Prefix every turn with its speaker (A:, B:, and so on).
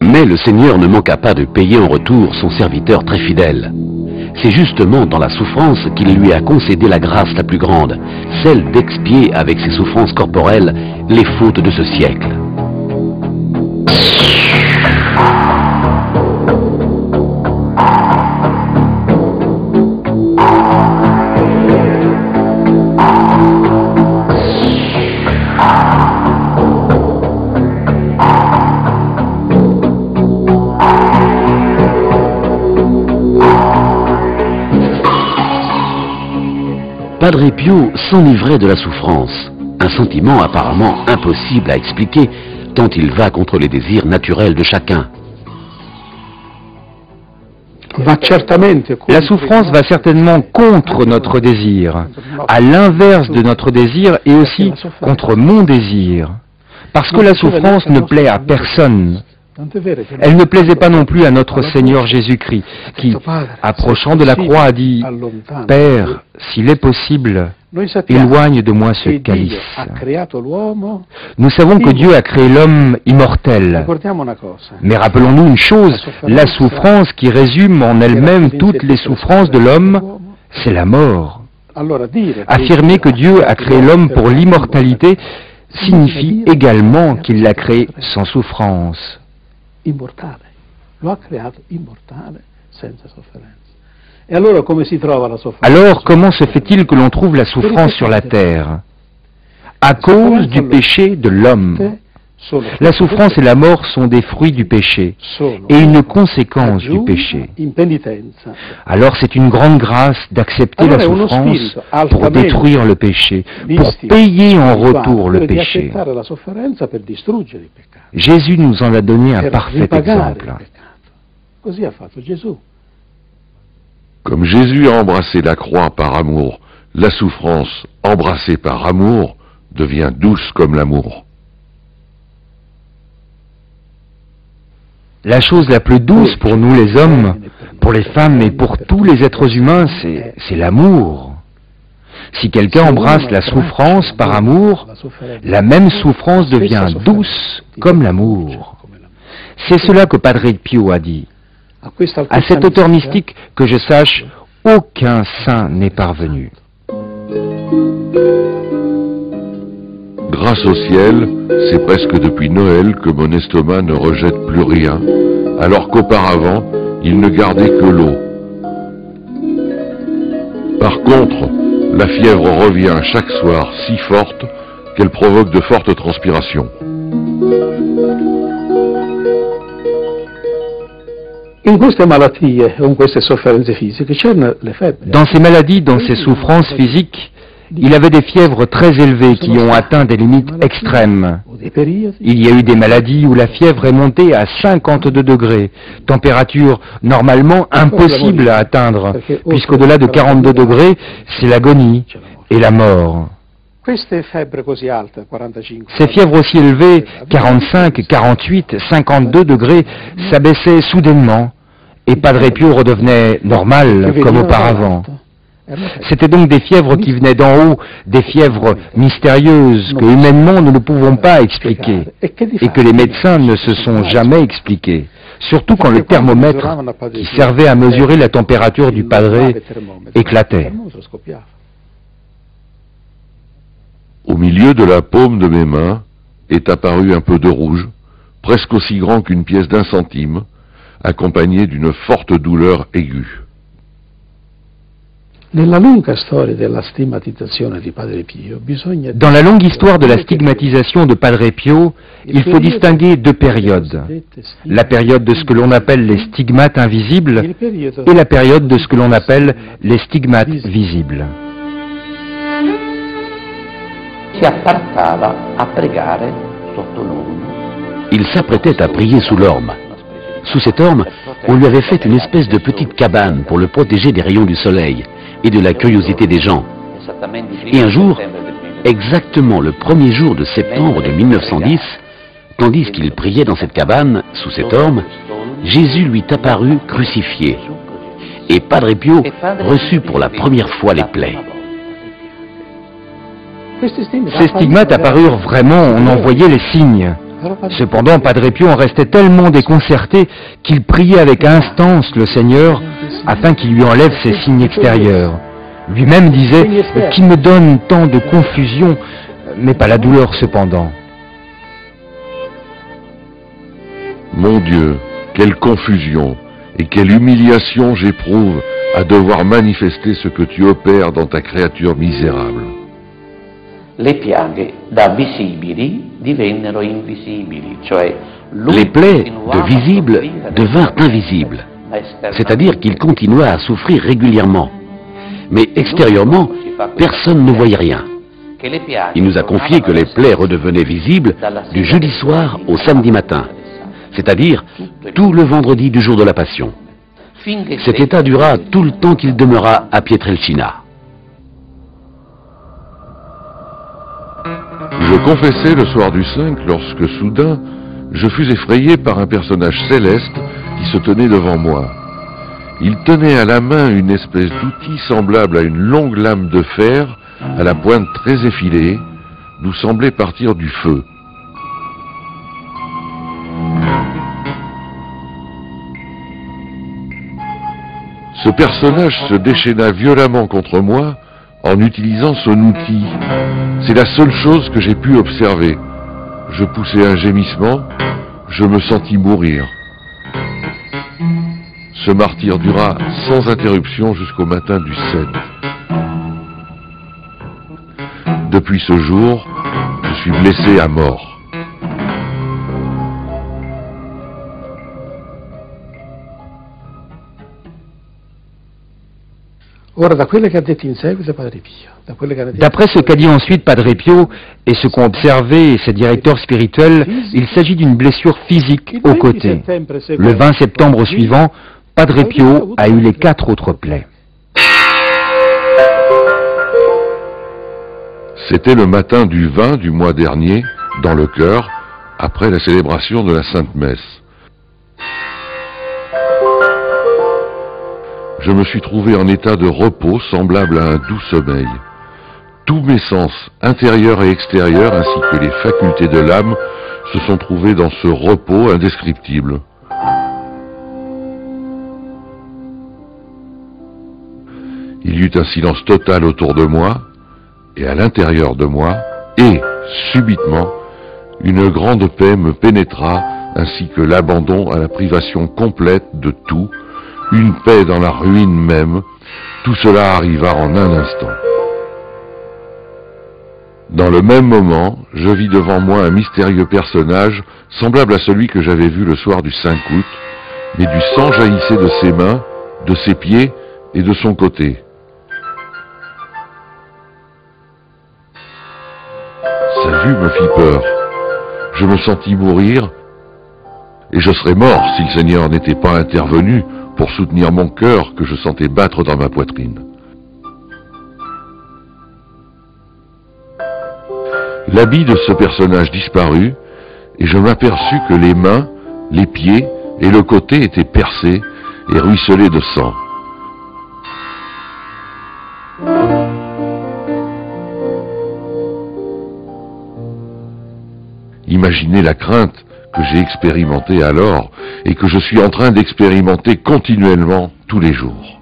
A: Mais le Seigneur ne manqua pas de payer en retour son serviteur très fidèle. C'est justement dans la souffrance qu'il lui a concédé la grâce la plus grande, celle d'expier avec ses souffrances corporelles les fautes de ce siècle. Padre Pio s'enivrait de la souffrance, un sentiment apparemment impossible à expliquer, tant il va contre les désirs naturels de chacun.
B: La souffrance va certainement contre notre désir, à l'inverse de notre désir et aussi contre mon désir, parce que la souffrance ne plaît à personne. Elle ne plaisait pas non plus à notre Seigneur Jésus-Christ, qui, approchant de la croix, a dit « Père, s'il est possible, éloigne de moi ce calice. » Nous savons que Dieu a créé l'homme immortel. Mais rappelons-nous une chose, la souffrance qui résume en elle-même toutes les souffrances de l'homme, c'est la mort. Affirmer que Dieu a créé l'homme pour l'immortalité signifie également qu'il l'a créé sans souffrance.
C: Immortale, lo ha creato immortale, senza sofferenza. E allora come si trova la sofferenza?
B: Alors comment se fait-il que l'on trouve la souffrance sur la terre? À cause du péché de l'homme. La souffrance et la mort sont des fruits du péché et une conséquence du péché. Alors c'est une grande grâce d'accepter la souffrance pour détruire le péché, pour payer en retour le péché. Jésus nous en a donné un parfait exemple.
D: Comme Jésus a embrassé la croix par amour, la souffrance embrassée par amour devient douce comme l'amour.
B: La chose la plus douce pour nous les hommes, pour les femmes et pour tous les êtres humains, c'est l'amour. Si quelqu'un embrasse la souffrance par amour, la même souffrance devient douce comme l'amour. C'est cela que Padre Pio a dit. À cet auteur mystique, que je sache, aucun saint n'est parvenu.
D: Grâce au ciel, c'est presque depuis Noël que mon estomac ne rejette plus rien, alors qu'auparavant, il ne gardait que l'eau. Par contre, la fièvre revient chaque soir si forte qu'elle provoque de fortes transpirations.
B: Dans ces maladies, dans ces souffrances physiques, il avait des fièvres très élevées qui ont atteint des limites extrêmes. Il y a eu des maladies où la fièvre est montée à 52 degrés, température normalement impossible à atteindre, puisqu'au-delà de 42 degrés, c'est l'agonie et la mort. Ces fièvres aussi élevées, 45, 48, 52 degrés, s'abaissaient soudainement, et Padre Pio redevenait normal comme auparavant. C'était donc des fièvres qui venaient d'en haut, des fièvres mystérieuses que humainement nous ne pouvons pas expliquer et que les médecins ne se sont jamais expliquées, surtout quand le thermomètre qui servait à mesurer la température du padre éclatait.
D: Au milieu de la paume de mes mains est apparu un peu de rouge, presque aussi grand qu'une pièce d'1 centime, accompagné d'une forte douleur aiguë.
B: Dans la longue histoire de la stigmatisation de Padre Pio, il faut distinguer 2 périodes. La période de ce que l'on appelle les stigmates invisibles et la période de ce que l'on appelle les stigmates visibles.
A: Il s'apprêtait à prier sous l'orme. Sous cette orme, on lui avait fait une espèce de petite cabane pour le protéger des rayons du soleil et de la curiosité des gens. Et un jour, exactement le 1er jour de septembre de 1910, tandis qu'il priait dans cette cabane, sous cette orme, Jésus lui apparut crucifié. Et Padre Pio reçut pour la première fois les plaies.
B: Ces stigmates apparurent vraiment, on en voyait les signes. Cependant, Padre Pio en restait tellement déconcerté qu'il priait avec instance le Seigneur afin qu'il lui enlève ces signes extérieurs. Lui-même disait qu'il me donne tant de confusion, mais pas la douleur cependant.
D: Mon Dieu, quelle confusion et quelle humiliation j'éprouve à devoir manifester ce que tu opères dans ta créature misérable.
A: Les plaies de visibles devinrent invisibles, c'est-à-dire qu'il continua à souffrir régulièrement. Mais extérieurement, personne ne voyait rien. Il nous a confié que les plaies redevenaient visibles du jeudi soir au samedi matin, c'est-à-dire tout le vendredi du jour de la Passion. Cet état dura tout le temps qu'il demeura à Pietrelcina.
D: Je confessais le soir du 5 lorsque soudain, je fus effrayé par un personnage céleste qui se tenait devant moi. Il tenait à la main une espèce d'outil semblable à une longue lame de fer, à la pointe très effilée, d'où semblait partir du feu. Ce personnage se déchaîna violemment contre moi en utilisant son outil. C'est la seule chose que j'ai pu observer. Je poussai un gémissement, je me sentis mourir. Ce martyre dura sans interruption jusqu'au matin du 7. Depuis ce jour, je suis blessé à mort.
B: D'après ce qu'a dit ensuite Padre Pio et ce qu'ont observé ses directeurs spirituels, il s'agit d'une blessure physique au côté. Le 20 septembre suivant, Padre Pio a eu les 4 autres plaies.
D: C'était le matin du 20 du mois dernier, dans le chœur, après la célébration de la Sainte Messe. Je me suis trouvé en état de repos semblable à un doux sommeil. Tous mes sens, intérieurs et extérieurs, ainsi que les facultés de l'âme, se sont trouvés dans ce repos indescriptible. Il y eut un silence total autour de moi, et à l'intérieur de moi, et, subitement, une grande paix me pénétra, ainsi que l'abandon à la privation complète de tout, une paix dans la ruine même. Tout cela arriva en un instant. Dans le même moment, je vis devant moi un mystérieux personnage, semblable à celui que j'avais vu le soir du 5 août, mais du sang jaillissait de ses mains, de ses pieds et de son côté. Sa vue me fit peur. Je me sentis mourir, et je serais mort si le Seigneur n'était pas intervenu pour soutenir mon cœur que je sentais battre dans ma poitrine. L'habit de ce personnage disparut, et je m'aperçus que les mains, les pieds et le côté étaient percés et ruisselés de sang. Imaginez la crainte que j'ai expérimentée alors et que je suis en train d'expérimenter continuellement tous les jours.